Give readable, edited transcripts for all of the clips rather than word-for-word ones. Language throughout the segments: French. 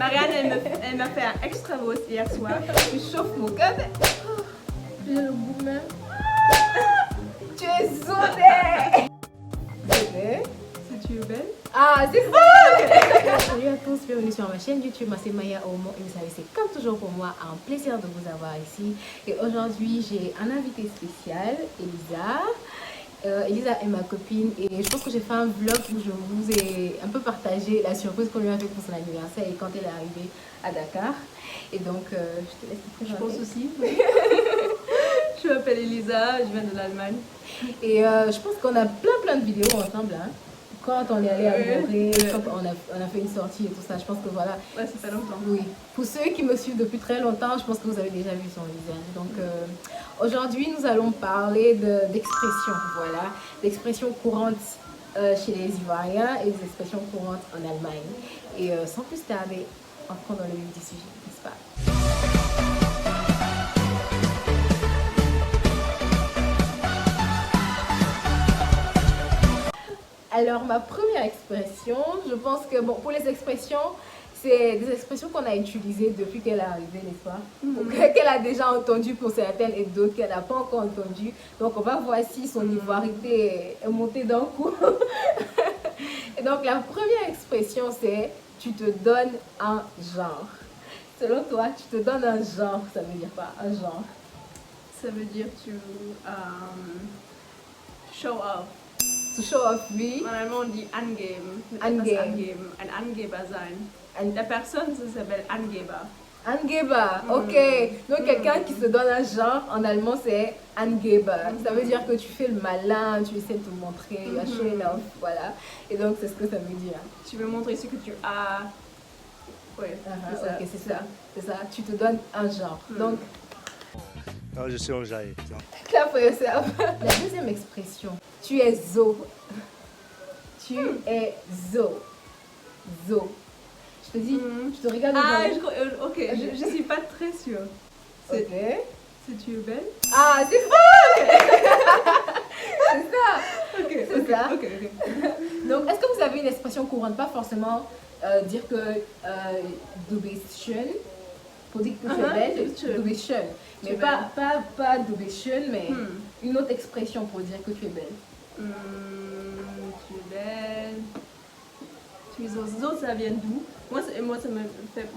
Marianne, elle m'a fait un extra rose hier soir. Tu chauffes mon cœur. J'ai le goût même. Tu es zonée. Bébé. Si tu es belle. Ah, c'est ça. Salut à tous, bienvenue sur ma chaîne YouTube. Moi, c'est Maya Omo et vous savez, c'est comme toujours pour moi un plaisir de vous avoir ici. Et aujourd'hui, j'ai un invité spécial, Elisa. Elisa est ma copine et je pense que j'ai fait un vlog où je vous ai un peu partagé la surprise qu'on lui a fait pour son anniversaire et quand elle est arrivée à Dakar. Et donc, je te laisse te présenter. Je pense aussi. Je m'appelle Elisa, je viens de l'Allemagne. Et je pense qu'on a plein de vidéos ensemble. Hein. Quand on est allé à Gorée, quand on a fait une sortie et tout ça, je pense que voilà. Ouais, ça fait longtemps. Oui. Pour ceux qui me suivent depuis très longtemps, je pense que vous avez déjà vu son visage. Donc aujourd'hui, nous allons parler d'expressions, voilà, d'expressions courantes chez les Ivoiriens et des expressions courantes en Allemagne. Et sans plus tarder, entrons dans le vif du sujet, n'est-ce pas? Alors, ma première expression, je pense que, bon, pour les expressions, c'est des expressions qu'on a utilisées depuis qu'elle est arrivée, n'est-ce pas? Qu'elle a déjà entendues pour certaines et d'autres qu'elle n'a pas encore entendues. Donc, on va voir si son ivoirité est montée d'un coup. Et donc, la première expression, c'est « tu te donnes un genre ». Selon toi, tu te donnes un genre, ça veut dire quoi, un genre? Ça veut dire tu show off. To show off, oui. En allemand, on dit angeben. Angeben. Ein Angeber sein. La personne, ça s'appelle Angeber. Angeber, ok. Donc quelqu'un qui se donne un genre, en allemand c'est Angeber. Ça veut dire que tu fais le malin, tu essaies de te montrer, you are showing off, voilà. Et donc c'est ce que ça veut dire. Tu veux montrer ce que tu as. Oui, c'est ça. Ok, c'est ça. Tu te donnes un genre. Donc, non, je suis enjaillé. clap for yourself. La deuxième expression, tu es zo. Tu es zo. Zo. Je te dis, je te regarde. Ah, ok, je suis pas très sûre. Ok. Si tu es belle. Ah, c'est faux. C'est ça. Ok, C'est ça. Ok. Donc, est-ce que vous avez une expression courante? Pas forcément dire que du bist schön, pour dire que tu es belle, du bist schön. Mais pas du bist schön, mais une autre expression pour dire que tu es belle. Tu es belle. Tu es zo, ça vient d'où? Moi, ça me fait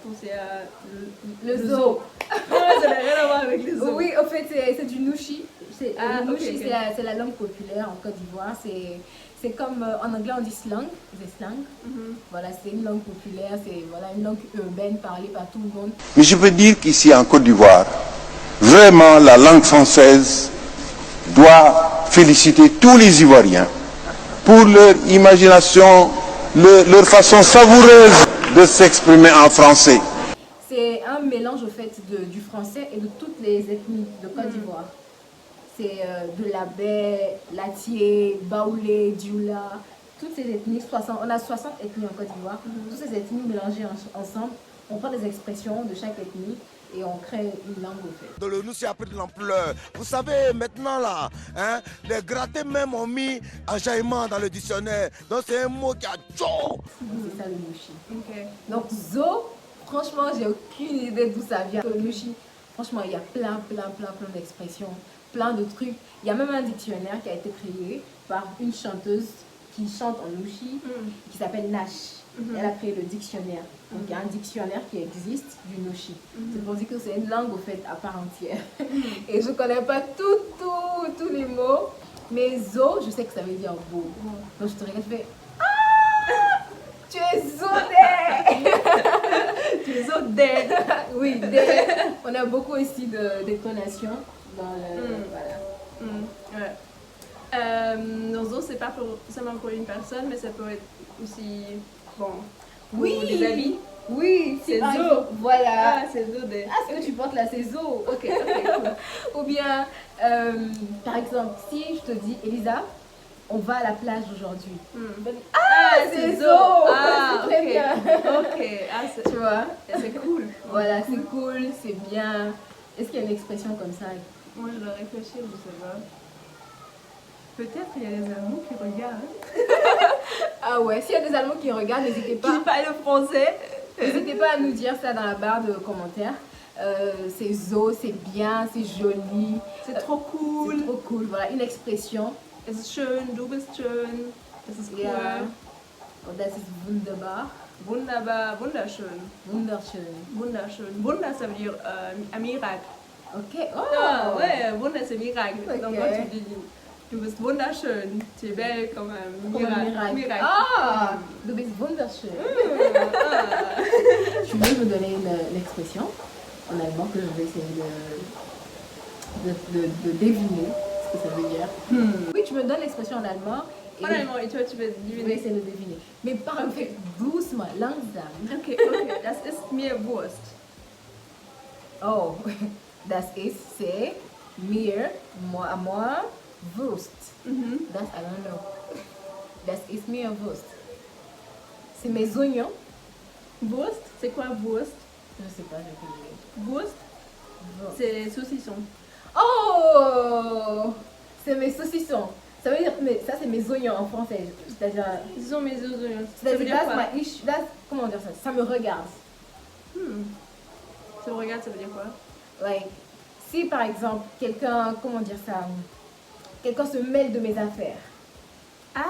penser à le zoo. Ça n'a rien à voir avec les zoos. Oui, en fait, c'est du nushi. Le nushi, ok. c'est la langue populaire en Côte d'Ivoire. C'est comme en anglais on dit slang, c'est slang. Voilà, c'est une langue populaire, c'est voilà, une langue urbaine parlée par tout le monde. Mais je peux dire qu'ici en Côte d'Ivoire, vraiment la langue française doit féliciter tous les Ivoiriens pour leur imagination, leur façon savoureuse de s'exprimer en français. C'est un mélange au fait du français et de toutes les ethnies de Côte d'Ivoire. C'est de l'Abé, Latié, Baoulé, Dioula, toutes ces ethnies, on a 60 ethnies en Côte d'Ivoire, toutes ces ethnies mélangées ensemble, on prend des expressions de chaque ethnie et on crée une langue au fait. Dans le nous, c'est appris de l'ampleur. Vous savez, maintenant là, hein, les grattés même ont mis enjaillement dans le dictionnaire. Donc c'est un mot qui a tcho. C'est ça le nushi. Ok. Donc zo, franchement, j'ai aucune idée d'où ça vient. Le nushi, franchement, il y a plein d'expressions, plein de trucs. Il y a même un dictionnaire qui a été créé par une chanteuse qui chante en nushi, qui s'appelle Nash. Elle a créé le dictionnaire. Donc il y a un dictionnaire qui existe du nushi. C'est pour dire que c'est une langue au fait à part entière. Et je ne connais pas tous les mots, mais zo, je sais que ça veut dire beau. Donc je te regarde et fais ah, tu es zodé. Tu es zo dead. Oui, on a beaucoup aussi d'intonations dans le... Voilà. Ouais. Nos os, c'est pas seulement pour une personne, mais ça peut être aussi bon pour des habits. Oui, c'est par zo. exemple, voilà. Ah, c'est zo dead. Ah, ce que tu portes là, c'est zo. Ok, cool. Ou bien, par exemple, si je te dis, Elisa, on va à la plage aujourd'hui. Ah, c'est zo. Ah, c'est très bien. Ok. Ah, Tu vois? c'est cool. Voilà, c'est cool, c'est bien. Est-ce qu'il y a une expression comme ça? Moi, je dois réfléchir, je sais pas. Peut-être il y a des Allemands qui regardent. Ah ouais, s'il y a des Allemands qui regardent, n'hésitez pas. Qui parlent le français. N'hésitez n'hésitez pas à nous dire ça dans la barre de commentaires. C'est zo, c'est bien, c'est joli. C'est trop cool. C'est trop cool. Voilà, une expression. Es ist schön, du bist schön. Es ist cool. Ja. Und das ist wunderbar. Wunderbar, wunderschön. Wunderschön. Wunderschön. Wunder, ça veut dire un miracle. Ok. Oh. Ah, ouais, Wunder, c'est miracle. Ok. Donc quand tu dis, du bist wunderschön, tu es belle comme un Comme un miracle. miracle. Ah, du bist wunderschön. Ah. Tu veux me donner l'expression en allemand que je vais essayer de deviner ce que ça veut dire. Oui, tu me donnes l'expression en allemand et En allemand, et toi, tu veux je vais deviner. essayer de deviner. Mais parle doucement, langsam. Ok, ok. Das ist mir Wurst. Oh, das ist, c'est mir, moi, Wurst. Mhm. Das, I don't know. Das ist mir Wurst. C'est mes oignons. Wurst, c'est quoi Wurst? Je sais pas, je vais deviner. Wurst, Wurst. c'est saucisson. Oh, c'est mes saucissons. Ça veut dire, mais ça c'est mes oignons en français. C'est-à-dire, Ce sont mes oignons. Ça that's, veut dire that's quoi? my issue. That's, comment dire ça? Ça me regarde. Ça me regarde, ça veut dire quoi? Like, si par exemple, quelqu'un, comment dire ça? Quelqu'un se mêle de mes affaires.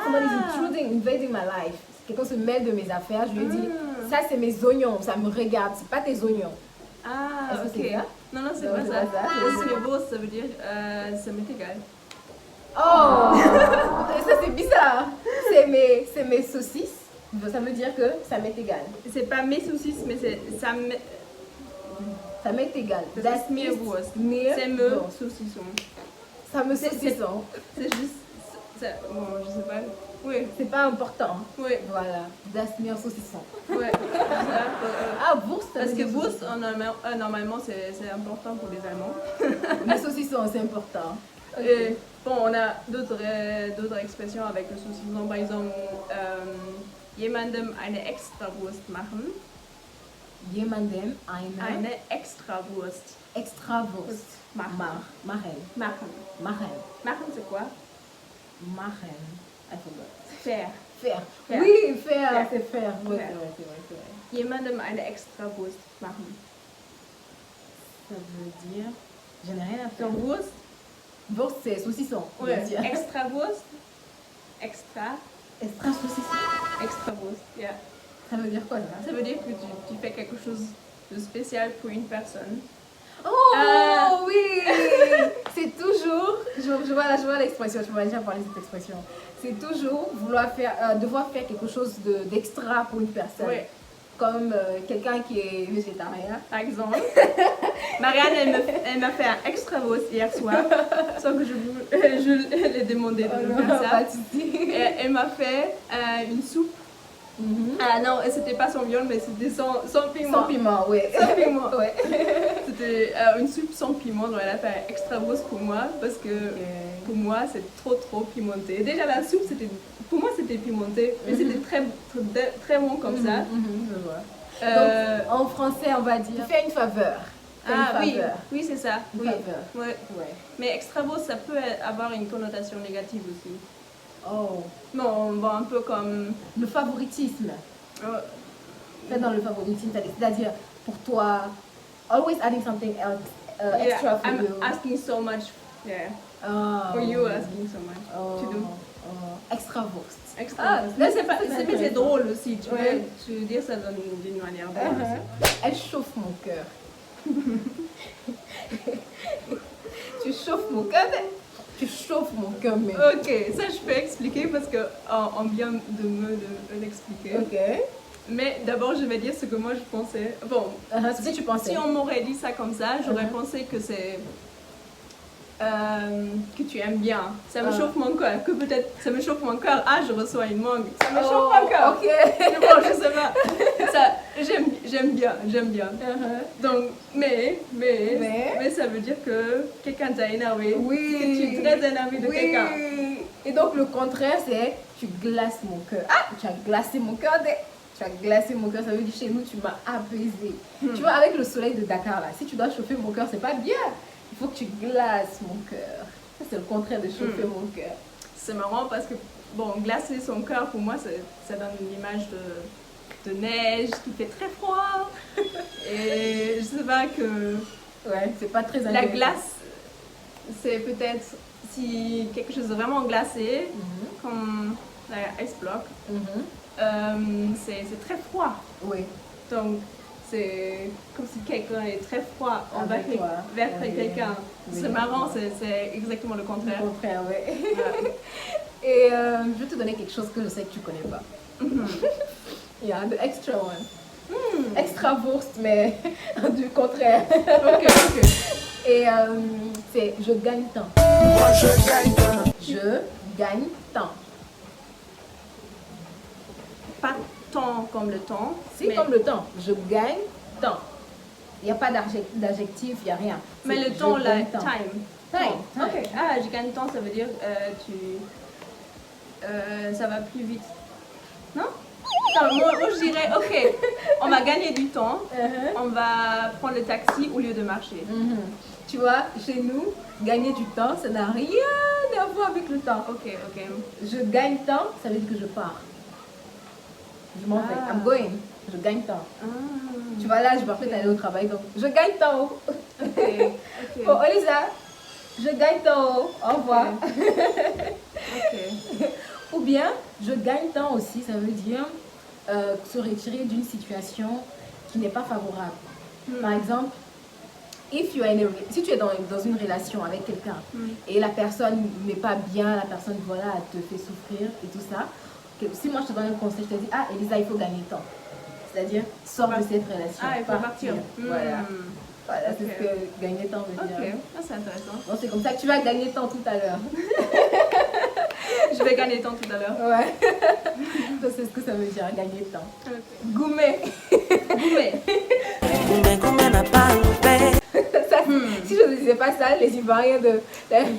Somebody is intruding, invading my life. Quelqu'un se mêle de mes affaires, je lui dis, ça c'est mes oignons, ça me regarde, c'est pas tes oignons. Ah, Est-ce que ok. c'est ça? Non, non, c'est Non, pas c'est ça. pas ça. C'est mes Wurst, ça veut dire ça m'est égal. Oh, ça c'est bizarre. C'est mes saucisses. Ça veut dire que ça m'est égal. C'est pas mes saucisses, mais c'est ça m'est. Ça m'est égal. Das ist mir Wurst. C'est me Wurst. saucisson. Ça me C'est- saucisson. C'est juste. Bon, je sais pas. Oui, C'est pas important. oui, Voilà. Das mir saucisson. ouais. Ah, Wurst. ça Parce veut que dire Wurst, normalement, c'est important pour les Allemands. saucisson. Le saucisson, c'est important. Et, bon, on a d'autres expressions avec le saucisson. Par exemple, jemandem eine Extrawurst machen. Jemandem Eine Extrawurst Extrawurst machen. machen. Machen. Machen. Machen, c'est quoi? Machen. I forgot. Faire. Faire. Faire. Oui, faire, Faire. c'est faire. Oui, Faire. c'est vrai. Jemandem eine Extrawurst machen. Ça veut dire, je n'ai rien à faire. Donc, Wurst, Wurst, c'est saucisson. on va ouais. dire. Extrawurst, extra, Extra saucisson. Extrawurst, yeah. Ça veut dire quoi ça? Ça veut dire que tu fais quelque chose de spécial pour une personne. Oh oui. C'est toujours, je vois l'expression, je vois déjà parler de cette expression. C'est toujours devoir faire quelque chose d'extra pour une personne. Ouais. Comme quelqu'un qui est végétarien. Par exemple, Marianne, elle m'a fait un Extrawurst hier soir, sans que je l'ai demandé de me faire ça. Pas de souci. Et elle m'a fait une soupe. Ah non, et c'était pas sans viande, mais c'était sans piment. Sans piment, oui. Sans piment. Ouais. C'était une soupe sans piment, donc elle a fait un Extrawurst pour moi, parce que pour moi c'est trop pimenté. Déjà la soupe, pour moi c'était pimenté, mais c'était très bon comme ça. Je vois. Donc, en français, on va dire fais une faveur. Fais Ah une oui, faveur. oui c'est ça. Une Oui. faveur. Ouais. Ouais. Mais Extrawurst, ça peut avoir une connotation négative aussi. Oh. Bon, un peu comme... Le favoritisme. euh, Fait dans le favoritisme, c'est-à-dire pour toi, always adding something else yeah, extra for I'm you. asking so much. Yeah. Ah, For you asking so much. oh, To do. Extra Wurst. Extrawurst. Ah, Mais c'est pas- c'est mais c'est intéressant. drôle aussi, tu Ouais. veux dire ça d'une manière drôle aussi. Elle chauffe mon cœur. Tu chauffes mon cœur, mais tu chauffes mon cœur, mais. Ok, ça je peux expliquer parce que on vient de me l'expliquer. Ok. Mais d'abord je vais dire ce que moi je pensais. Bon, Ce que tu pensais. si on m'aurait dit ça comme ça, j'aurais pensé que c'est que tu aimes bien. Ça me chauffe mon cœur. Que peut-être ça me chauffe mon cœur. Ah, je reçois une mangue. Ça me chauffe mon cœur. Ok. Mais bon, je sais pas. Ça, j'aime bien. Donc, mais ça veut dire que quelqu'un t'a énervé. Oui. Que tu es très énervé de quelqu'un. Et donc le contraire, c'est tu glaces mon cœur. Ah, tu as glacé mon cœur. Tu as glacé mon cœur, ça veut dire chez nous, tu m'as apaisé. Tu vois, avec le soleil de Dakar, là, si tu dois chauffer mon cœur, c'est pas bien. Il faut que tu glaces mon cœur. Ça, c'est le contraire de chauffer mon cœur. C'est marrant parce que, bon, glacer son cœur, pour moi, ça donne une image de neige, qui fait très froid. Et je sais pas que Ouais, c'est pas très la intéressant. glace, c'est peut-être si quelque chose de vraiment glacé, comme la ice block, c'est très froid. Oui. Donc, c'est comme si quelqu'un est très froid envers Avec toi. quelqu'un. Oui. C'est marrant, c'est exactement le contraire. Au contraire, ouais. Ouais. Et je vais te donner quelque chose que je sais que tu connais pas. Il y a the extra one. Extra Wurst, mais du contraire. Ok, ok. Et c'est je gagne temps. Moi je gagne. Je gagne temps. Pas temps comme le temps. C'est mais, comme le temps. Je gagne temps. Il n'y a pas d'adjectif, il n'y a rien. mais C'est le temps, je la gagne temps. time. Time. Ok. Ah, je gagne temps, ça veut dire ça va plus vite. Non? Non, moi, je dirais, ok, on va gagner du temps, on va prendre le taxi au lieu de marcher. Tu vois, chez nous, gagner du temps, ça n'a rien à voir avec le temps. Ok, ok. Je gagne temps, ça veut dire que je pars. Je m'en vais. Ah. I'm going. Je gagne temps. Ah, Tu vois, là, je vais après aller au travail, donc je gagne temps. ok, ok. Oh, Elisa, je gagne temps. Au revoir. Ok. Ou bien, je gagne temps aussi, ça veut dire se retirer d'une situation qui n'est pas favorable. Par exemple, si tu es dans une relation avec quelqu'un et la personne n'est pas bien, la personne voilà, elle te fait souffrir et tout ça, si moi je te donne un conseil, je te dis, ah Elisa, il faut gagner temps. C'est-à-dire, sors de cette relation. Ah, il faut partir. Voilà, voilà Ok. c'est ce que gagner temps veut dire. Ok, ah, c'est intéressant. Bon, c'est comme ça que tu vas gagner temps tout à l'heure. Je vais gagner temps tout à l'heure. Ouais. Ça, c'est ce que ça veut dire, gagner temps. Ok. Goumet. Gourmet. Ça, si je ne disais pas ça, les Ivoiriens de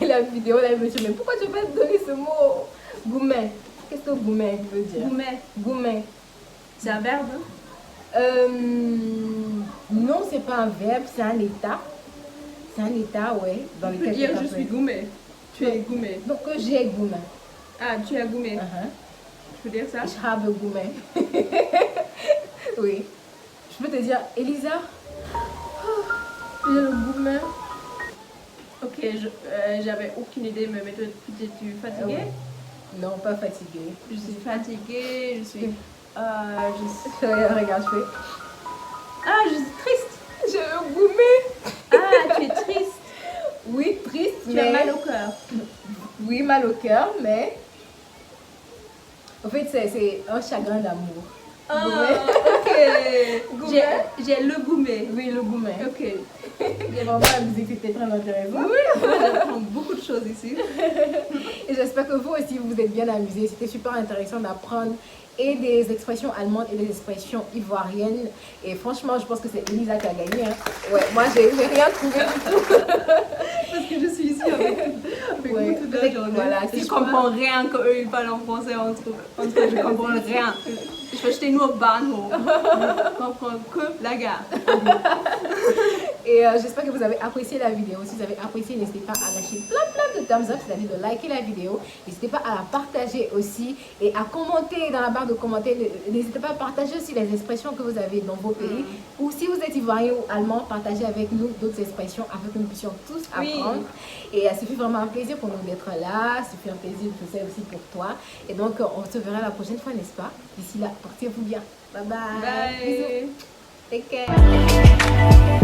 la vidéo, là, ils me disaient, mais pourquoi tu vas te donner ce mot? Goumet. Qu'est-ce que goumet veut dire? Gourmet. Goumet. C'est un verbe? Non, c'est pas un verbe, c'est un état. C'est un état, ouais, dans Tu peux lequel dire tu je suis t'appelles. gourmet. Tu es gourmet. Donc, j'ai goumet. Ah, tu es gourmet. Uh-huh. Tu peux dire ça? Ich habe goumet. Oui. Je peux te dire, Elisa, j'ai le goumet. Ok, j'avais aucune idée, mais es-tu fatiguée? Non, pas fatiguée. Je suis fatiguée, je suis... Regarde, je fais. Ah, je suis triste. J'ai le goumet. Ah, tu es triste. Oui, triste, Tu mais... as mal au cœur. Oui, mal au cœur, mais... En fait, c'est un chagrin d'amour. Ah, Gourmet. ok. Gourmet. J'ai le gourmet. Oui, le goumet. Ok. J'ai vraiment amusé que c'était très intéressant. Oui, moi j'apprends beaucoup de choses ici. Et j'espère que vous aussi, vous vous êtes bien amusés. C'était super intéressant d'apprendre et des expressions allemandes et des expressions ivoiriennes. Et franchement, je pense que c'est Elisa qui a gagné. Hein. Ouais, moi, j'ai rien trouvé du tout. Parce que je suis ici avec Ouais, vous toute la peut-être, journée. voilà, Et si je je comprends rien quand eux ils parlent en français entre eux. Je comprends rien. Je fais jeter nous au Bahnhof. Je comprends que la gare. Et j'espère que vous avez apprécié la vidéo. Si vous avez apprécié, n'hésitez pas à lâcher plein de thumbs up, c'est-à-dire de liker la vidéo. N'hésitez pas à la partager aussi et à commenter dans la barre de commentaires. N'hésitez pas à partager aussi les expressions que vous avez dans vos pays. Ou si vous êtes ivoirien ou allemand, partagez avec nous d'autres expressions afin que nous puissions tous apprendre. Et ce fut vraiment un plaisir pour nous d'être là. Ce fut un plaisir, je sais, aussi pour toi. Et donc, on se verra la prochaine fois, n'est-ce pas? D'ici là, portez-vous bien. Bye bye. Bye. Bisous. Take care.